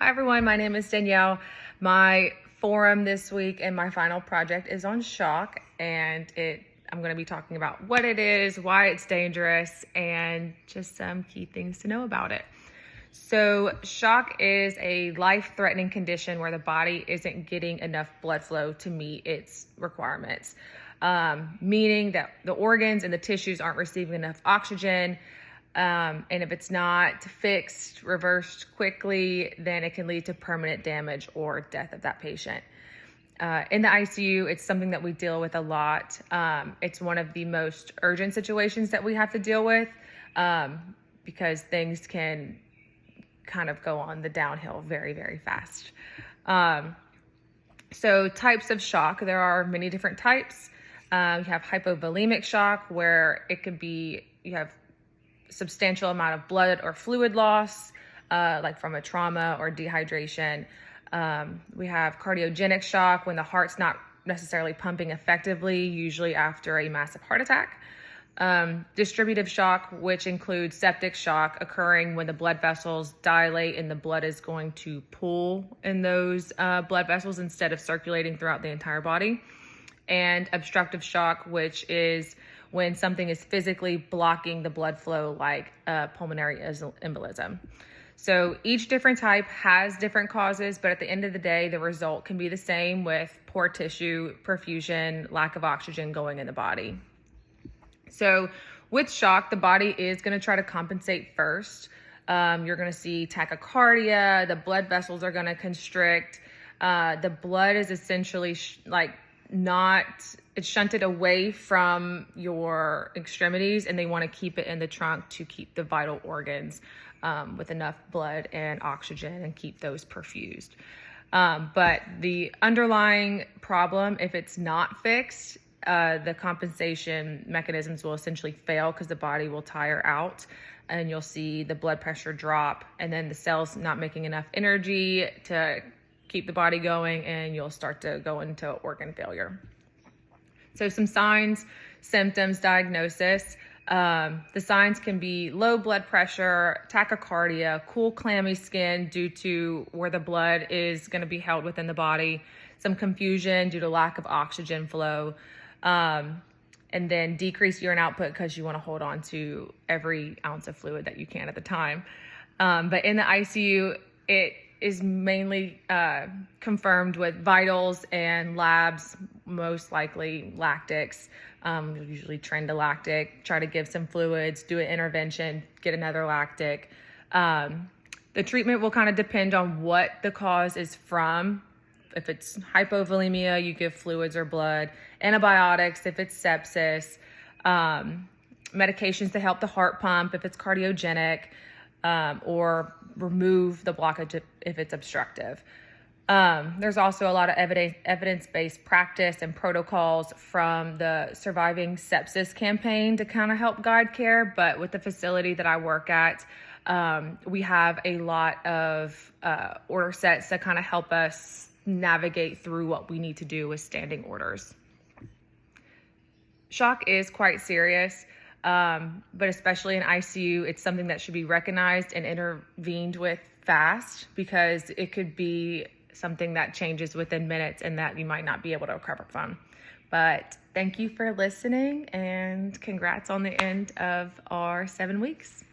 Hi everyone, my name is Danielle. My forum this week and my final project is on shock, and I'm going to be talking about what it is, why it's dangerous, and just some key things to know about it. So shock is a life-threatening condition where the body isn't getting enough blood flow to meet its requirements, meaning that the organs and the tissues aren't receiving enough oxygen. And if it's not fixed, reversed quickly, then it can lead to permanent damage or death of that patient. In the ICU, it's something that we deal with a lot. It's one of the most urgent situations that we have to deal with because things can kind of go on the downhill very, very fast. So types of shock, there are many different types. You have hypovolemic shock, where it could be, you have substantial amount of blood or fluid loss, like from a trauma or dehydration. We have cardiogenic shock, when the heart's not necessarily pumping effectively, usually after a massive heart attack. Distributive shock, which includes septic shock, occurring when the blood vessels dilate and the blood is going to pool in those blood vessels instead of circulating throughout the entire body. And obstructive shock, which is when something is physically blocking the blood flow, like pulmonary embolism. So each different type has different causes, but at the end of the day, the result can be the same, with poor tissue perfusion, lack of oxygen going in the body. So with shock, the body is going to try to compensate first. You're going to see tachycardia, the blood vessels are going to constrict. The blood is essentially it's shunted away from your extremities, and they want to keep it in the trunk to keep the vital organs with enough blood and oxygen and keep those perfused. But the underlying problem, if it's not fixed, the compensation mechanisms will essentially fail because the body will tire out, and you'll see the blood pressure drop, and then the cells not making enough energy to keep the body going, and you'll start to go into organ failure. So some signs, symptoms, diagnosis. The signs can be low blood pressure, tachycardia, cool, clammy skin due to where the blood is going to be held within the body, some confusion due to lack of oxygen flow, and then decreased urine output because you want to hold on to every ounce of fluid that you can at the time. But in the ICU, it is mainly confirmed with vitals and labs, most likely lactics. Usually trend to lactic, try to give some fluids, do an intervention, get another lactic. The treatment will kind of depend on what the cause is from. If it's hypovolemia, you give fluids or blood. Antibiotics if it's sepsis. Medications to help the heart pump if it's cardiogenic, or remove the blockage if it's obstructive. There's also a lot of evidence-based practice and protocols from the Surviving Sepsis campaign to kind of help guide care. But with the facility that I work at, we have a lot of order sets that kind of help us navigate through what we need to do with standing orders. Shock is quite serious. But especially in ICU, it's something that should be recognized and intervened with fast, because it could be something that changes within minutes and that you might not be able to recover from. But thank you for listening, and congrats on the end of our 7 weeks.